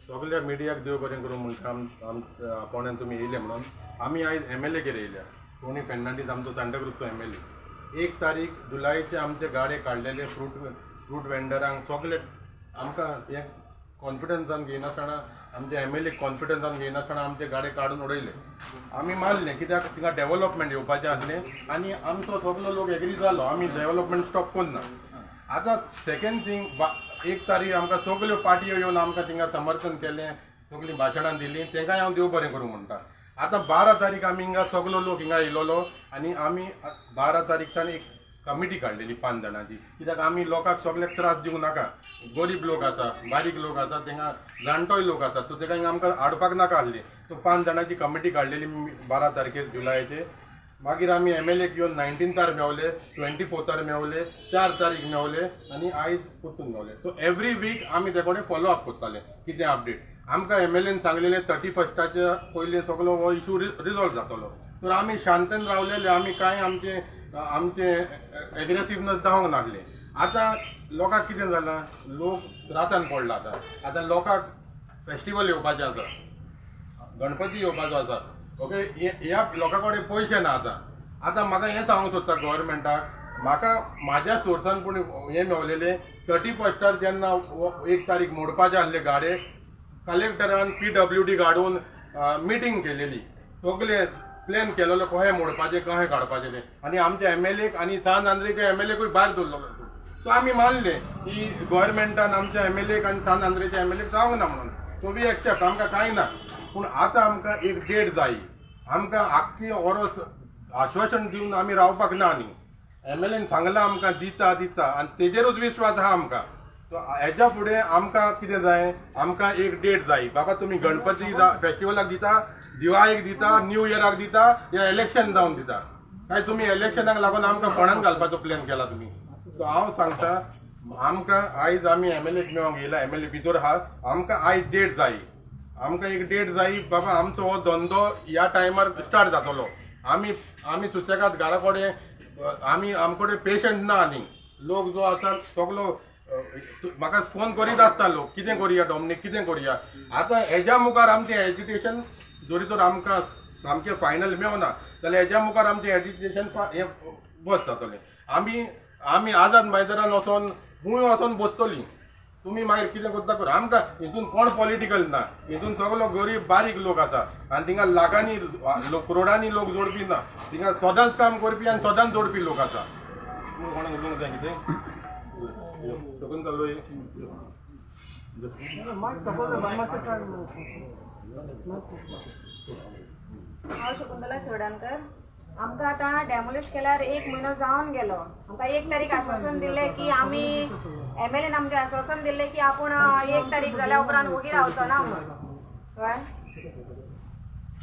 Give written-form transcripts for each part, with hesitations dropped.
सगळ्या मिडियाक देव बरें करूं म्हणटा कोण्यान तुमी येयले म्हणून आमी आयज MLA गेले येयल्या टोनी फेर्नांडीस आमचो सांताक्रूजचो MLA 1 तारीख जुलायचे आमचे गाडे काडलेले फ्रूट वेंडरांक सगळे आमकां हे कॉन्फिडन्सान घेयनासतना आमचे MLA कॉन्फिडन्सान घेयनासतना आमचे गाडे काडून उडयले आमी मारले कित्याक तिका डेव्हलपमेंट येवपाचें आसलें आनी आमचो सगळो लोक एग्री जालो आमी डेव्हलपमेंट स्टॉप करना आतां सेकेंड थिंग 1 तारीख आमकां सगळ्यो पार्टयो येवन आमकां थिंगा समर्थन केलें सगळीं भाशणां दिलीं तेंकाय हांव देव बरें करूं म्हणटा आतां 12 तारीख आमी हिंगा सगळो लोक हिंगा येयलोलो आनी आमी 12 तारीखच्यान एक कमिटी काडलेली 5 जाणांची कित्याक आमी लोकांक सगळ्याक त्रास दिवं नाका गरीब लोक आसा बारीक लोक आसा तेंका जाणटोय लोक आसा सो तेका हिंगा आमकां हाडपाक नाका आसली सो 5 जाणांची कमिटी काडलेली 12 तारखेर जुलायाचे मागीर आमी MLA येवन 19तार मेवले 24तार मेवले 4 तारीख मेवले आनी आयज परतून मेवले सो एवरी वीक आमी ते कडेन फॉलो अप करताले कितें अपडेट आमकां MLAन सांगलेलें 31च्या पयलीं सगळो हो इशू रिजॉल्व जातलो तर आमी शांतन रावलेले आमी कांय आमचे एग्रेसिवनेस दाखोवंक नासले आतां लोकांक कितें जालां लोक त्रासान पडला आतां लोकांक फेस्टिवल येवपाचें आसा गणपती येवपाचो आसा ओके ह्या लोकां कडेन पयशे ना आतां म्हाका हें सांगूंक सोदता गव्हर्मेंटाक म्हाका म्हाज्या सोर्सान पूण हें मेवलेलें 31स्टार जेन्ना 1 तारीख मोडपाचे आसले गाडे कलेक्टरान PWD काडून मिटींग केलेली सगळे प्लॅन केलेलो कशें मोडपाचें कशें काडपाचें तें आनी आमच्या MLAक आनी सांत आंद्रेच्या MLAकूय भायर दवरलो सो आमी मानले की गव्हर्मेंटान आमच्या MLAक आनी सांत आंद्रेच्या MLAक जावंक ना म्हणून सो वी एक्सेप्ट आमकां कांय ना पूण आतां आमकां एक डेट जाय आमकां आख्खी वरोस आश्वासन दिवन आमी रावपाक ना न्ही MLAन सांगलां आमकां दिता आनी तेजेरूच विश्वास आहा आमकां सो हेच्या फुडें आमकां कितें जाय आमकां एक डेट जाय बाबा तुमी गणपती फेस्टिवलाक दिता दिवाळीक दिता न्यू इयराक दिता या इलेक्शन जावन दिता काय तुमी इलेक्शनाक लागून आमकां फोंडान घालपाचो प्लॅन केला तुमी सो हांव सांगता आमकां आयज आमी MLAक मेळोंक येयला MLA भितर आहा आमकां आयज डेट जाय आमकां एक डेट जाय बाबा आमचो हो धंदो ह्या टायमार स्टार्ट जातलो आमी सुशेगाद घरा कडेन आमचे कडेन पेशंट ना न्ही लोक जो आसा सगलो म्हाका फोन करीत आसता लोक कितें करुया डॉमिनीक कितें करुया आतां हेज्या मुखार आमचें एज्युकेशन जोरी तर आमकां सामकें फायनल मेवना जाल्यार हेज्या मुखार आमचें एज्युकेशन हें बस जातलें आमी आझाद मैदानान वचोन खूंय वचोन बसतलीं तुमी मागीर कितें करता कर आमकां हितून कोण पॉलिटिकल ना हितून सगळो गरीब बारीक लोक आसा आनी थिंगा लागांनी करोडांनी लोक जोडपी ना थिंगा सदांच काम करपी आनी सदांच जोडपी लोक आसा कोणाक उलोवंक जाय कितें सकून चालू हांव शकुंतला चोडणकर आमकां आतां डेमोलिश केल्यार 1 म्हयनो जावन गेलो आमकां 1 तारीख आश्वासन दिल्लें की आमी MLAन आमचें आश्वासन दिल्लें की आपूण 1 तारीख जाल्या उपरांत वोगी रावचो ना म्हणून कळ्ळें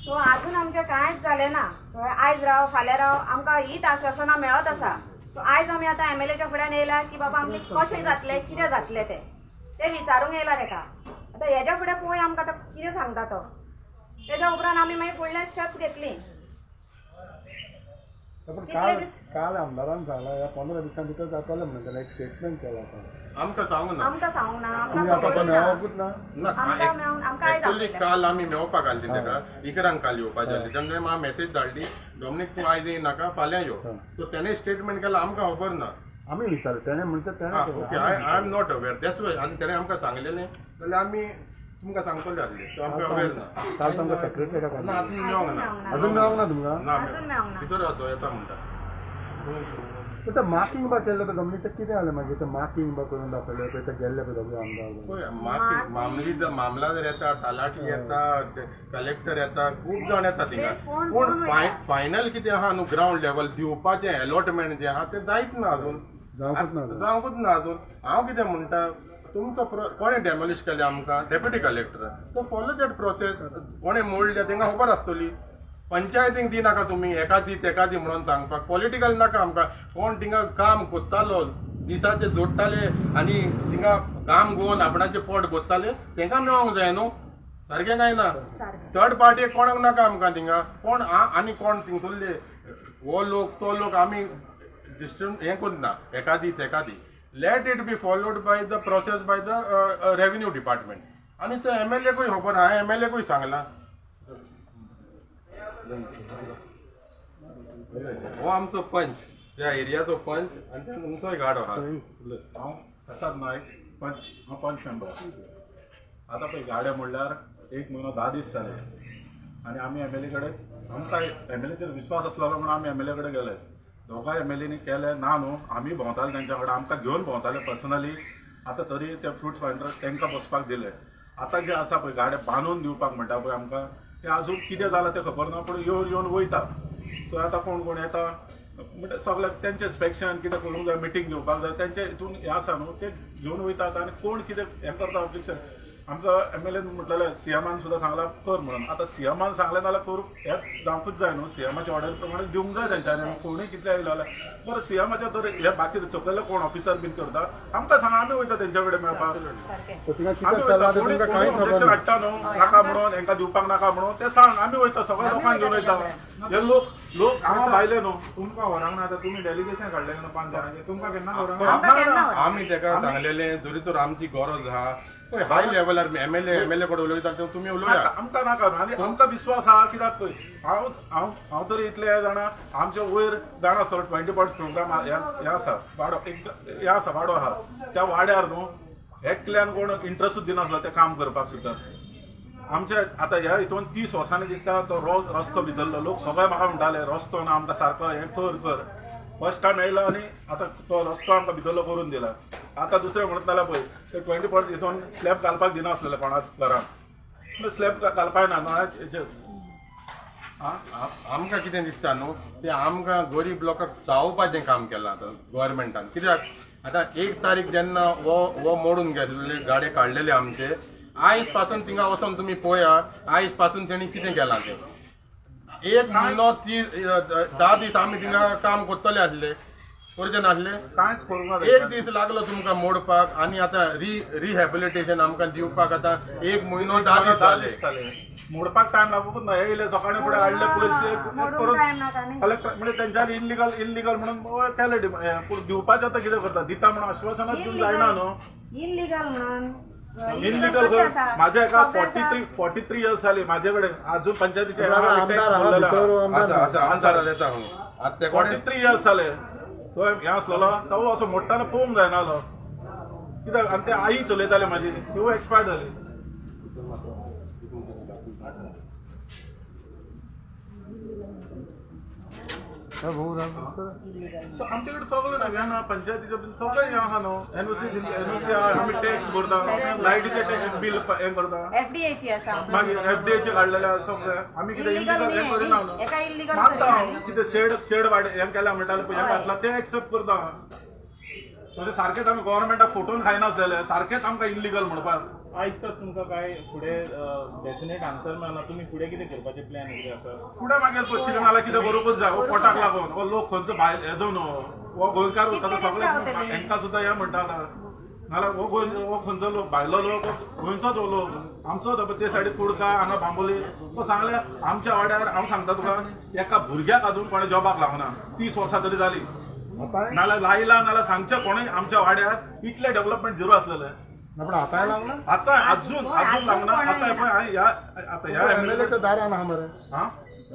सो आजून आमचें कांयच जालें ना कळ्ळें आयज राव फाल्यां राव आमकां हीच आश्वासनां मेळत आसा सो आयज आमी आतां MLAच्या फुड्यान येयला की बाबा आमचें कशें जातलें कितें जातलें तें विचारूंक येयला ताका आतां हेज्या फुडें पळय आमकां आतां कितें सांगता तो तेज्या उपरांत आमी मागीर फुडले स्टेप्स घेतली काल आमदारान सांगला या 15 दिसां भितर जातलें म्हणून त्याला एक स्टेटमेंट केला आमकां सांगूंक ना एक्चुअली काल आमी मेवपाक घालली ताका इकरांक काल येवपाचें आसलें तेन्ना म्हाका मेसेज धाडली डॉमिनीक तूं आयज येयनाका फाल्यां यो सो तेणें स्टेटमेंट केला आमकां खबर ना आमी विचारलें तेणें म्हणटा तेणें okay I am not aware that's why आनी तेणें आमकां सांगलेलें जाल्यार आमी तुमकां सांगतले आसले सो आमकां अवेर ना काल तुमकां सेक्रेटरीक ना आतां मेळोंक ना अजून मेळोंक ना तुमकां ना भितर तो येता म्हणटा ते मार्किंग बा केल्लें पळय गमनी तें कितें जालें मागीर तें मार्किंग बा करून दाखयलें पळय ते गेल्ले पळय सगळे आमदार पळय मार्किंग मामलादार येता तलाठी येता कलेक्टर येता खूब जाण येता थिंगा पूण फायनल कितें आहा न्हू ग्रावंड लेवल दिवपाचें अलॉटमेंट जें आहा तें जायत ना अजून जावंकूच ना अजून हांव कितें म्हणटा तुमचो कोणें डेमोलिश केलें आमकां डेप्युटी कलेक्टर तो फॉलो दॅट प्रोसेस कोणें मोडलें तांकां खबर आसतली पंचायतीक दी नाका तुम्ही एका दी तेका दी म्हणून सांगपाक पॉलिटिकल नाका आमकां कोण थिंगा काम कोत्तालो दिसाचे जोडटाले आनी थिंगा काम घेवन आपणाचे पोट भरताले तेंकां मेळोंक जाय न्हू सारकें काय ना थर्ड पार्टीक कोणाक नाका आमकां थिंगा कोण आनी कोण थिंगसरले हो लोक तो लोक आमी हें करना एका दी तेका दी let it be followed by the process by the revenue department आनी ते MLAकूय खबर हांवें MLAकूय सांगलां हो आमचो पंच त्या एरियाचो पंच आनी त्या तुमचोय गाडो आहा हांव प्रसाद नायक हांव पंच मेंबर आतां पळय गाडे म्हणल्यार 1 म्हयनो 10 दीस जाले आनी आमी MLA कडेन आमकां MLAचेर विश्वास आसलो म्हणून आमी MLA कडेन गेले दोगांय MLAनी केले ना न्हू आमी भोंवताले तेंच्या कडेन आमकां घेवन भोंवताले पर्सनली आतां तरी ते फ्रूट फायटर तांकां बसपाक दिले आतां जे आसा पळय गाडे बांदून दिवपाक म्हणटा पळय आमकां ते आजून कितें जालां तें खबर ना पूण येवन वयता सो आतां कोण कोण येता म्हणजे सगळ्याक तेंचें इन्स्पेक्शन कितें करूंक जाय मिटींग घेवपाक जाय तेंचे हितून हें आसा न्हू ते घेवन वयतात आनी कोण कितें हें करता ऑब्जेक्शन आमचो MLA म्हटलेलें CMान सुद्दां सांगलां कर म्हणून आतां CMान सांगलें जाल्यार करूंक हें जावंकूच जाय न्हू CMाच्या ऑर्डर प्रमाणे दिवंक जाय तेंच्यांनी कोणूय कितले येयलो जाल्यार बरं CMाच्या तर हे बाकी सकयले कोण ऑफिसर बीन करता आमकां सांगा आमी वयता तेंच्या कडेन मेळपाक सो थिंगा आमी कितें चल्लां वयता तें कोणी तुमकां कांयच खबर ऑब्जेक्शन ना हाडटा न्हू नाका म्हणून हेंकां दिवपाक नाका म्हणून ते सांग आमी वयता सगळ्या लोकांक घेवन वयता हे लोक हांगा भायले न्हू तुमकां व्हरांक ना आतां तुमी डेलिगेशन काडलें न्हू 5 जाणांचें तुमकां केन्ना व्हरांक आमकां केन्ना व्हरांक? आमी तेका सांगलेले जरी तर आमची गरज आहा पळय हाय लेवलार MLA कडेन उलयता तें तुमी उलोवया आमकां नाका आनी आमकां विश्वास आहा कित्याक पळय हांव तरी इतले जाणा आमचे वयर जाणा आसतलो 20 पॉयंट्स प्रोग्राम हें आसा वाडो हें आसा वाडो आहा त्या वाड्यार न्हू एकल्यान कोण इंट्रस्टूच दिनासलो तें काम करपाक सुद्दां आमचे आतां ह्या हितून 30 वर्सांनी दिसता तो रस्तो भितरलो लोक सगळे म्हाका म्हणटाले रस्तो ना आमकां सारको हें कर फर्स्ट टायम येयलो आनी आतां तो रस्तो आमकां भितरलो करून दिला आतां दुसरें म्हणत नाल्यार पळय ते 20 पॉयंट हितून स्लॅब घालपाक दिनासलेले कोणाक घरान स्लॅब घालपाक ना आमकां कितें दिसता न्हू ते आमकां गरीब लोकांक चावोवपाचें काम केलां आतां गोवोरमेंटान कित्याक आतां 1 तारीख जेन्ना वो मोडून गेल्ले गाडे काडलेले आमचे आयज पासून थिंगा वचोन तुमी पळया आयज पासून तेणी कितें केलां तें 1 म्हयनो 10 दीस आमी थिंगा काम करतले आसले करचे नासले कांयच करूंक ना 1 दीस लागलो तुमकां मोडपाक आनी आतां रिहॅबिलिटेशन आमकां दिवपाक आतां 1 म्हयनो 10 दीस जाले मोडपाक टायम लागूंक ना येयले सकाळी फुडें हाडले पुलीस मोडूंक टायम नाका न्ही. कलेक्टर म्हणजे तेंच्यांनी इल्लिगल म्हणून केले पूण दिवपाचें आतां कितें करता दिता म्हणून आश्वासनां दिवंक जायना न्हू इल्लीगल म्हणून इल्लिगल माझ्या एका 43 इयर्स जाली माझे कडेन अजून पंचायतीचे आमदार आहा भितर आमदार येता हांव आतां ते कडेन 43 इयर्स जाले तो हें आसलो तो असो मोडटाना पळोवंक जायनालो कित्याक आनी ते आई चलयताले म्हाजी त्यो एक्सपायर जाली सो आमचे कडेन सगळें नव्या ना पंचायतीचे सगळें हें आहा न्हू एनओसी आमी टॅक्स भरता लायटीचे बील हें करता FDA ची आसा मागीर FDAचे काडलेले आसा सगळें आमी कितें इल्लीगल इल्लिगल हें न्ही करिना न्ही. एका इल्लीगल मानता करिना हांव कितें शेड वाडे हें केल्या म्हणटाले पळय हें घातला तें एक्सेप्ट करता म्हणजे सारकेंच आमी गव्हर्मेंटाक फोटोवन खायनासलेले सारकेंच आमकां इल्लिगल म्हणपाक आयज तर तुमकां काय फुडें डेफिनेट आन्सर मेळना तुमी फुडें कितें करपाचें प्लॅन कितें आसा फुडें मागीर पळय कितें नाल्यार कितें बरोवपूच जाय हो पोटाक लागून हो लोक खंयचो भायर हेजो न्हू हो गोंयकार कितले दीस सगळे रावतले? हेंकां सुद्दां हें म्हणटाला नाल्यार हो खंयचो लोक भायलो लोक गोंयचोच हो लोक आमचो ते सायडीक कुडका हांगा बांबोली तो सांगले आमच्या वाड्यार हांव सांगता तुका एका भुरग्याक अजून कोणें जॉबाक लागना 30 वर्सां तरी जाली नाल्यार लायला नाल्यार सांगचे कोणूय आमच्या वाड्यार इतले डेव्हलपमेंट झिरो आसलेले पण आतां लागला आतां अजून लागना आतां ह्या MLAच्या दारान आहा मरे हा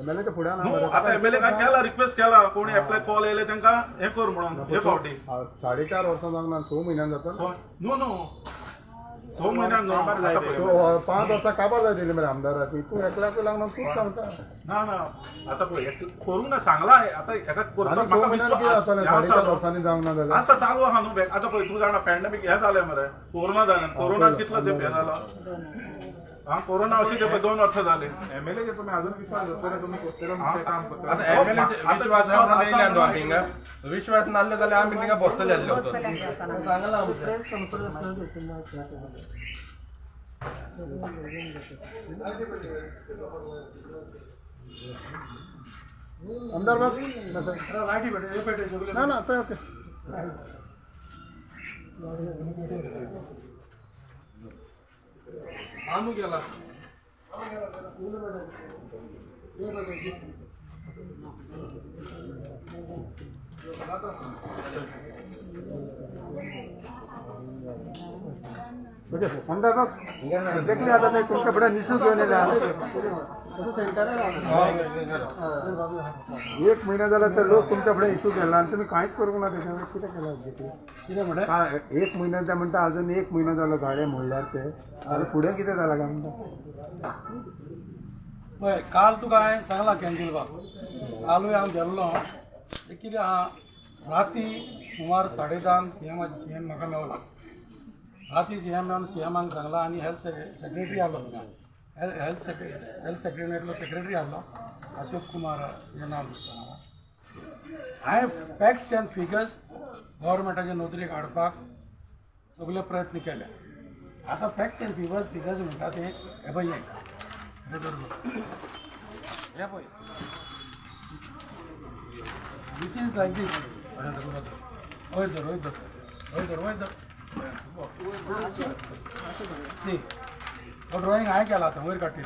MLAच्या फुड्यान आहा न्हू, मरे आतां MLA काय केला रिक्वेस्ट केला कोणी एप्लाय कॉल येयले तांकां हें कर म्हणून हे फावटी 4.5 वर्सां जावंक 6 म्हयन्यान जाता न्हू 6 म्हयन्यान न्हू सो 5 वर्सां काबार जाय दिली मरे आमदाराक तूं एकल्याकूय लागना खूब सांगता ना आतां पळय करूंक ना सांगला आतां हेका करपाक आनी 6 म्हाका म्हयन्यान कितें विश्वास जातलें हें आसा 4.5 न्हू. वर्सांनी जावंक ना जाल्यार आसा चालू आहा न्हू आतां पळय तूं जाणा पॅन्डेमीक हें जालें मरे कोरोना जालें कोरोना कितलो तेंप हें जाला हा कोरोना अशी ते 2 वर्सां जाली एमएलए तुमी अजून विश्वास दवरतले तुमी करतले म्हणून काम करतले आतां MLA विश्वास आसलें न्हू थिंगा विश्वास नासलो जाल्यार आमी थिंगा बसतले आसले बसतले आसले आसतना. आमदार बाब ना ना आता ओके आम्ही गेला ओके आमदार बाब देखले आता ते तुमच्या पुढे निशू घेऊन येले एक महिना झाला तर लोक तुमच्या पुढे इश्यू केला आणि तुम्ही काहीच करू ना त्याच्यावर किती केलं एक महिन्याचा म्हणता अजून एक महिना झाला गाड्या मोडल्यार ते आता पुढे किती झाला का म्हणता पळय काल तुका हांवें सांगलां कॅन्टीन बाब कालूय हांव गेल्लो कितें आहा राती सुमार 10:30 सीएम म्हाका मेवला राती सीएम मेवन सीएमाक सांगला आनी हेल्थ सेक्रेटरी आहलो तुका हेल्थ सेक्रेटरींतलो सेक्रेटरी आहलो अशोक कुमार हें नांव दिसता हांवें फॅक्ट्स एंड फिगर्स गव्हर्मेंटाचे नोकरी काडपाक सगळे प्रयत्न केले आतां फॅक्ट्स एंड फिगर्स म्हणटा ते हे पळय हे पळय दिस इज लायक दीस वयर धर सी हो ड्रॉईंग हांवें केला आतां वयर काडटली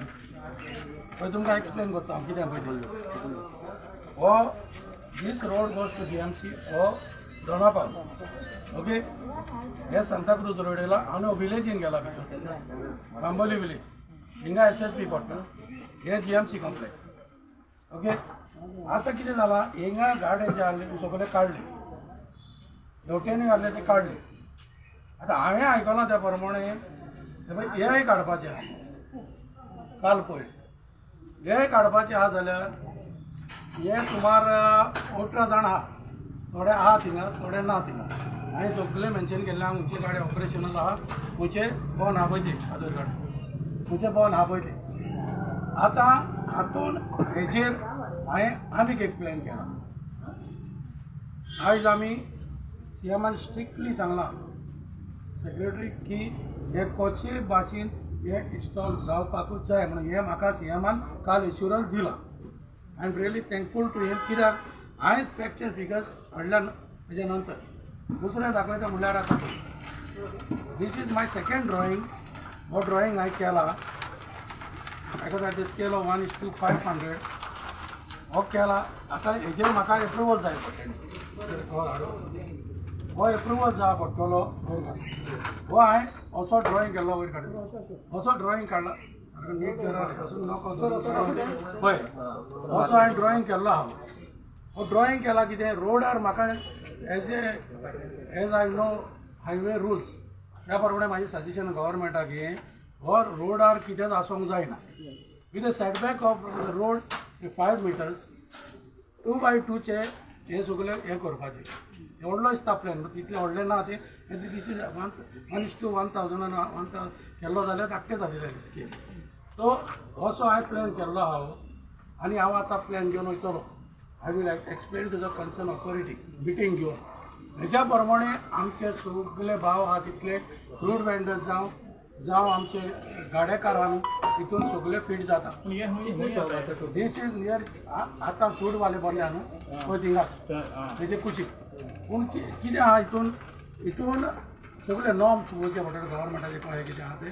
पळय तुमकां एक्सप्लेन करता हांव कितें पळय हो दीस रोड गोज टू जीएमसी हो दोनापावल ओके हे सांताक्रूज रोड येयला हांव विलेजीन गेला भितर बांबोली विलेज हिंगा SSB पडटा हे जीएमसी कॉम्प्लेक्स ओके आतां कितें जालां हिंगा गाडे जे आहले ते सगळे काडले हेवटेनूय आहले ते काडले आतां हांवें आयकलां त्या प्रमाणे हेय काडपाचें आहा काल पयर हे काडपाचें आहा जाल्यार हे सुमार 18 जाण आहा थोडे आहा थिंगा थोडे ना थिंगा हांवें सगळे मेन्शन केल्ले हांव खंयचे गाडी ऑपरेशनल आहा खंयचे बंद आहा पळय ते आधार कार्ड खंयचे बंद आहा पळय ते आतां हातून हेजेर हांवें आनीक एक प्लॅन केला आयज आमी सीएमान स्ट्रिक्टली सांगलां सेक्रेटरी की हे कशे भाशेन हे इन्स्टॉल जावपाकूच जाय म्हणून हे म्हाका सीएमान काल इन्शुरन्स दिला I am really thankful to him कित्याक हांवें फॅक्ट एंड फिगर्स हाडल्या तेजे नंतर दुसरें दाखयता म्हणल्यार आतां this is my second drawing हो ड्रॉईंग हांवें केला बिकॉज आय दिस केलो 1:500 हो केला आतां हेजेर म्हाका एप्रुवल जाय पडटलें हो एप्रुवल जाय पडटलो हो हांवें असो ड्रॉईंग केल्लो वयर काडलो असो ड्रॉईंग काडला नीट जरा पळय असो हांवें ड्रॉईंग केल्लो आहा हो ड्रॉईंग केला कितें रोडार म्हाका as I know highway rules त्या प्रमाणे म्हाजें सजेशन गव्हर्मेंटाक हें हो रोडार कितेंच आसूंक जायना with the setback of road 5 metres 2x2चे हे सगळे हे करपाचें व्हडलो दिसता प्लॅन तितलें व्हडलें ना तें दीस इज 1:1000 केल्लो जाल्यार धाकटें जालेलें स्कीम तो असो हांवें प्लॅन केल्लो आहा आनी हांव आतां प्लॅन घेवन वयतलो I will explain to the concern authority meeting घेवन हेज्या प्रमाणे आमचे सगळे भाव आहा तितले फ्रूट वेंडर्स जावं आमचे गाडेकारान तितून सगळे फीट जाता दीस इज नियर आतां फ्रूटवाले बरे आहा न्हू पळय थिंगाच तेजे कुशीक पूण कितें आहा हितून सगळे नॉर्म्स पळोवचे पडटले गव्हर्मेंटाचे कळ्ळें कितें आहा तें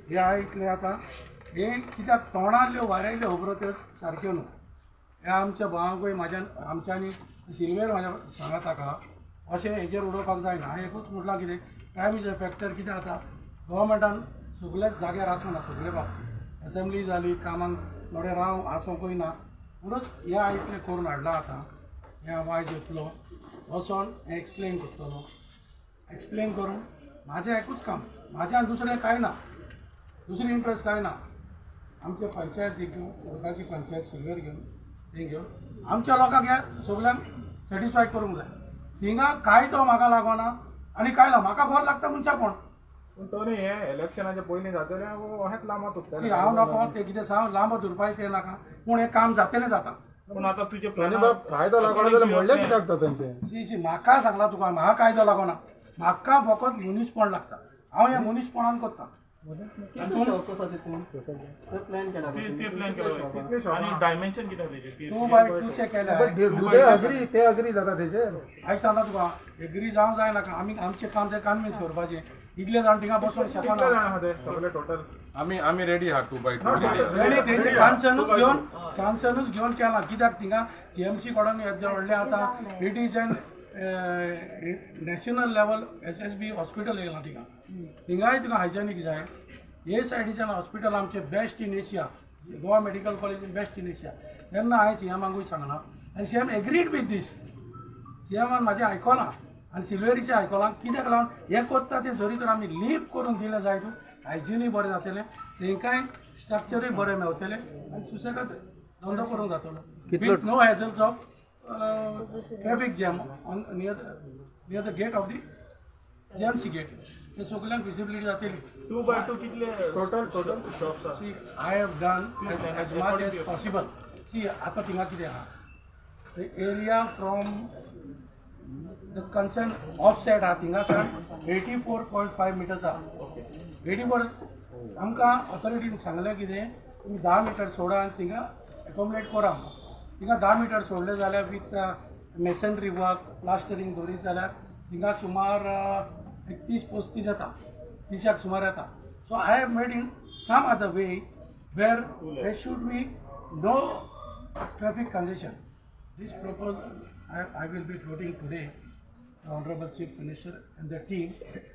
हे हांवें इतलें आतां हे कित्याक तोंडाल्यो वाऱ्याल्यो खबरो त्यो सारक्यो न्हू हे आमच्या भावांकूय म्हाज्यान आमच्यांनी सिल्वेर म्हाज्या सांगात ताका अशें हेजेर उडोवपाक जायना हांवें एकूच म्हटलां कितें टायम इज अ फॅक्टर कितें जाता गव्हर्मेंटान सगळेच जाग्यार आसूना सगळे बाबतींत असेंब्ली जाली कामाक थोडे राव आसूंकूय ना म्हणून हे हांवें इतलें करून हाडलां आतां हे हांव आयज येतलो वचोन हें एक्सप्लेन करतलो एक्सप्लेन करून म्हाजें एकूच काम म्हाज्यान दुसरें कांय ना दुसरी इंट्रस्ट कांय ना आमचे पंचायत घेवन लोकांची पंचायत सिल्वर घेवन तें घेवन आमच्या लोकांक हे सगळ्यांक सॅटिस्फाय करूंक जाय थिंगा कायदो म्हाका लागना आनी काय ना म्हाका बोर लागता मनशा कोण पूण तो न्ही हे इलेक्शनाच्या पयलीं जातलें अशेंच लांबात उरतलें हांव नाका तें कितें सांग लांब धरपाय तें नाका पूण हें काम जातलें जाता पूण आतां तुजे कायदो लागना जाल्यार म्हणलें कित्याक जाता तेंचें शी म्हाका सांगला तुका म्हाका कायदो लागना म्हाका फकत मनीसपण लागता हांव हें मनीसपणान करता ते प्लॅन केला आणि डायमेन्शन किती त्याचे 2x2 केल्या ते अग्री जाता तेजे आयक सांगता तुका एग्री जावंक जायना का आमी आमचें काम ते कन्विन्स करपाचें इतले जाण थिंगा बसून शकना सगळे टोटल आम्ही रेडी आहात 2x2 आनी तेंचे कन्सर्नूच घेवन केला कित्याक थिंगा जीएमसी कडून येद्दे व्हडले आतां it is an national level SSB hospital येयला थिंगाय तुका हायजेनीक जाय हे सायडीच्यान हॉस्पिटल आमचे best in Asia Goa medical college best in Asia तेन्ना हांवें CMाकूय सांगला आनी CM एग्रीड विथ दीस CMान म्हाजें आयकलां आनी सिल्वेरीचें आयकलां कित्याक लागून हें कोत्ता तें जरी तर आमी लीप करून दिलें जाय तूं हायजिनूय बरें जातलें तेंकाय स्ट्रक्चरूय बरें मेळटलें आनी सुसेगाद धंदो करूंक जातलो with no hassles of traffic jam on near the gate of the GMC gate ते सगळ्यांक विजिबिलिटी जातली 2x2 कितले टोटल शॉप्स आसा See, I have done as much as possible. See, आता थिंगा कितें आहा the area from the concern offset आहा थिंगासान 84.5 meters आहा 84 आमकां ऑथॉरिटीन सांगलें कितें तुमी 10 मीटर सोडा आनी थिंगा एकोमोडेट करा थिंगा 10 मीटर सोडले जाल्यार विथ मेसनरी वर्क प्लास्टरींग दवरीत जाल्यार थिंगा सुमार 30-35 जाता 30 सुमार येता so I have made in some other way where there should be no traffic congestion this proposal I will be floating today the Honorable Chief Minister and the team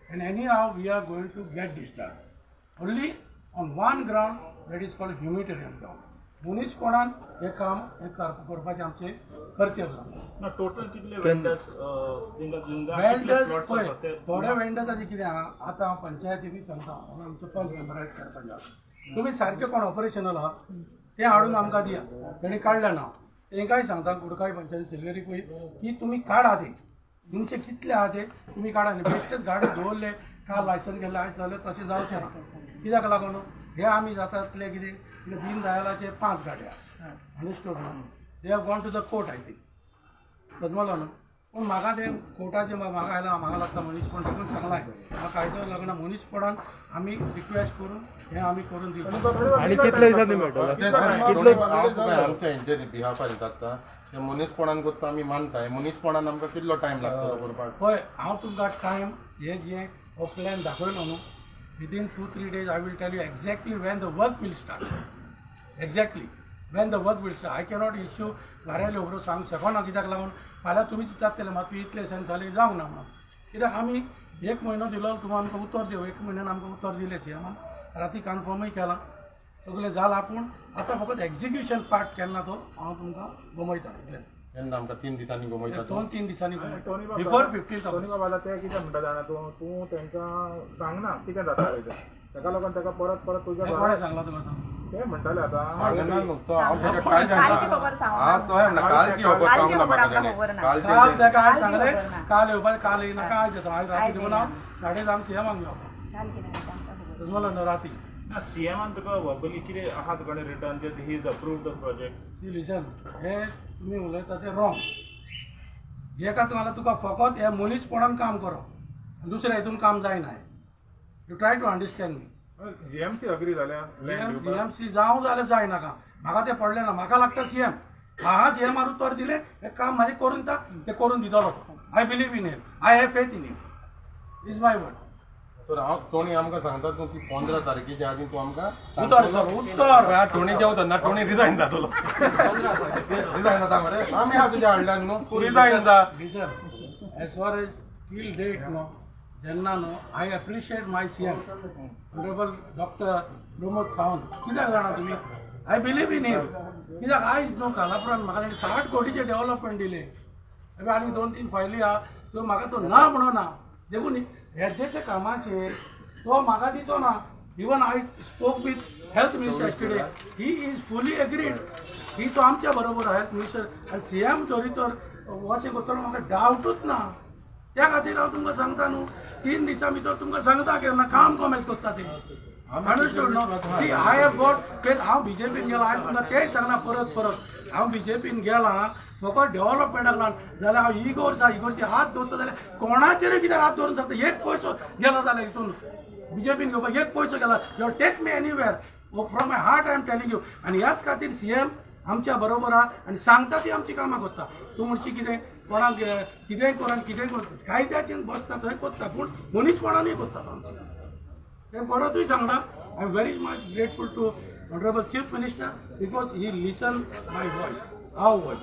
and anyhow we are going to get this done only on one ground that is called humanitarian ground मुनीसपणान हे काम करपाचें आमचें कर्तव्य ना total कितले vendors vendors पळय थोडे वेंडर्साचें कितें आहा आतां हांव पंचायतीक सांगता आमचो पंच मेंबर आहेत सरपंचाक तुमी सारके कोण ऑपरेशनल आहा ते हाडून आमकां दिया तेणी काडलें ना तेंकाय सांगता कुडकाय पंचायती सिल्वेरीकूय की तुमी काडा ते तुमचे कितले आहा ते तुमी काडा न्ही बेश्टेच गाडी दवरले काल लायसन्स गेले आयज जाल्यार तशें जावचें ना कित्याक लागून हे आमी जातातले कितें दीन दयालाचे 5 गाड्या अंडरस्टूड न्हू they have gone to the court I think समजलो न्हू पूण म्हाका ते कोर्टाचे म्हाका आयला म्हाका लागता मनीसपण देखून सांगलाय म्हाका कायदो लागना मनीसपणान आमी रिक्वेस्ट करून हे आमी करून दिवं आणि कितले दिसांनी मेळटलो आमच्या हेंचे बिहाफान जाता ते मनीसपणान करता आमी मानताय मनीसपणान आमकां कितलो टायम लागतलो करपाक पळय हांव तुमकां टायम हे जे हो प्लॅन दाखयलो न्हू within 2-3 days I will tell you exactly when the work will start. Exactly when the work will start. I cannot issue घराले खबरो सांग शकना कित्याक लागून फाल्यां तुमीच विचारतले मात इतले सेन्स जाले जावंक ना म्हणून कित्याक आमी 1 म्हयनो दिलो तुमी आमकां उतर दिवं 1 म्हयन्यान आमकां उतर दिलें CMान राती कन्फर्मूय केलां सगळें जालां पूण आतां फकत एक्झिक्युशन पार्ट केन्ना तो हांव तुमकां गमयता इतलें तेन्ना आमकां 3 दिसांनी गमयता 2-3 दिसांनी बिफोर 15th टोनी बाबाला ते कितें म्हणटा जाणा तूं तांकां सांगना कितें जाता पळय तें ताका लागून ताका परत तुज्या कोणें सांगलां तुका सांग ते म्हणटाले आतां कालची खबर सांगू कालची खबर कालची सांगू खबर नाका आमकां खबर ना काल ताका हांवें कालची सांगलें खबर ना. काल येवपाचें काल येयना काय आयज येता आयज राती देऊन हांव 10:30 CMाक मेळपाक काल कितें जाता आमकां खबर ना. समजलो न्हू राती CMान तुका वर्बली कितें आहा तुका रिटर्न जे he is approved the project see listen हे तुमी उलयता तें रॉंग हेका तुम्हाला तुका फकत हे मनीसपणान काम करप दुसऱ्या हितून काम जायना you try to understand me GMC agree जाल्या जीएमसी जावं जाल्यार जायनाका म्हाका तें पडलें ना म्हाका लागता CM हांगा CMार उतर दिलें हें काम म्हाजें करून दिता तें करून दितलो I believe in him I have faith in him is my word तर हांव टोनी आमकां सांगता तूं की 15 तारखेच्या आदी तूं आमकां उतर टोनी जेवता ना टोनी रिजायन जातलो रिजायन जाता मरे आमी आहा तुज्या हाडल्यान न्हू तूं रिजायन जा listen as far as till date no जेन्ना न्हू I appreciate my CM honourable doctor Pramod Sawant कित्याक जाणा तुमी आय बिलीव इन हिम कित्याक आयज न्हू कालापुरान म्हाका ताणें 60 कोटीचें डेव्हलपमेंट दिलें आनी 2-3 फायली आहा त्यो म्हाका तो ना म्हणना देखून येद्याच्या कामाचेर तो म्हाका दिसो ना even I spoke with health minister yesterday he is फुली एग्रीड ही तो आमच्या बरोबर हेल्थ मिनिस्टर आनी CM चोरी तर अशें करतलो म्हाका डावटूच ना त्या खातीर हांव तुमकां सांगता न्हू 3 दिसां भितर तुमकां सांगता केन्ना काम कमेस करता ते अंडरस्टूड न्हू सी आय हॅव गॉट हांव BJPन गेला हांवें तुमकां तेंय सांगना परत हांव BJPन गेला फकत डेव्हलपमेंटाक लागून जाल्यार हांव इगोर्स हात दवरता जाल्यार कोणाचेर कितें हात दवरून सांगता एक पयसो गेलो जाल्यार हितून बीजेपीन घेवपाक एक पयसो गेला you take me anywhere from my heart I am telling you आनी ह्याच खातीर सीएम आमच्या बरोबर आहा आनी सांगता ती आमची कामां करता तूं म्हणशी कितें कोणाक कितेंय करून कायद्याचेर बसता थंय करता पूण मनीसपणानूय करता आमचे तें परतूय सांगता I am very much grateful to honourable chief minister because he listen my voice our voice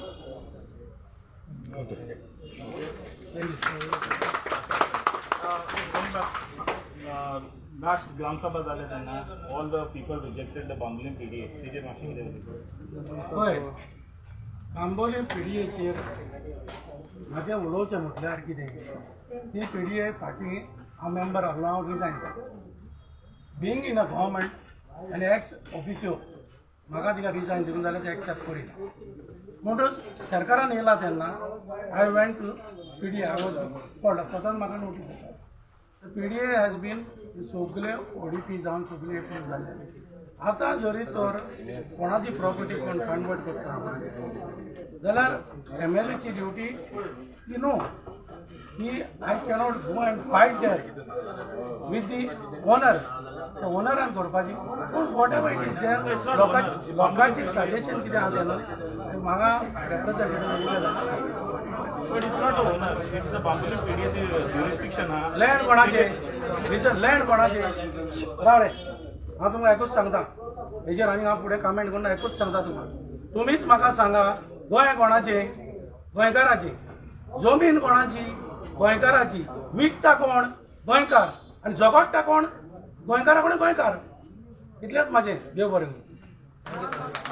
last gram sabha जाले तेन्ना all the people rejected the Bambolim PDA तेजेर मातशें कितें हय कांबोली पिडीएचेर म्हाजें उलोवचें म्हटल्यार कितें ती पिडीए फाटीं हांव मेंबर आहलो हांव resign being in a government आनी एक्स ऑफिशियो म्हाका तिका रिजायन दिवंक जाल्यार तें एक्सेप्ट करिना म्हणटच सरकारान येयला तेन्ना I went to PDA I was called स्वतान म्हाका नोटीस दिता पिडीए हॅज बीन सगळे ODP जावन सगळे एप्रूव जाल्ले आतां जरी तर कोणाची प्रॉपर्टी कोण कन्वर्ट करता जाल्यार MLAची ड्युटी यू नो की I cannot go and fight there with the owner ओनरान करपाची पूण whatever it is there लोकांची सजेशन कितें आहा तेन्ना म्हाका रिप्रेझेंटेटिव्ह उलयला but it's not a owner it's the Bambolim PDA ची ज्युरिस्डिक्शन आहा लँड कोणाचे लिसन लँड कोणाचे राव रे हांव तुमकां एकूच सांगता हेजेर आनी हांव फुडें कमेंट करना एकूच सांगता तुमकां तुमीच म्हाका सांगा गोंय कोणाचे गोंयकाराची जमीन कोणाची गोंयकाराची विकता कोण गोंयकार आनी झगडटा कोण गोंयकारा कोण गोंयकार इतलेंच म्हाजें देव बरें करूं.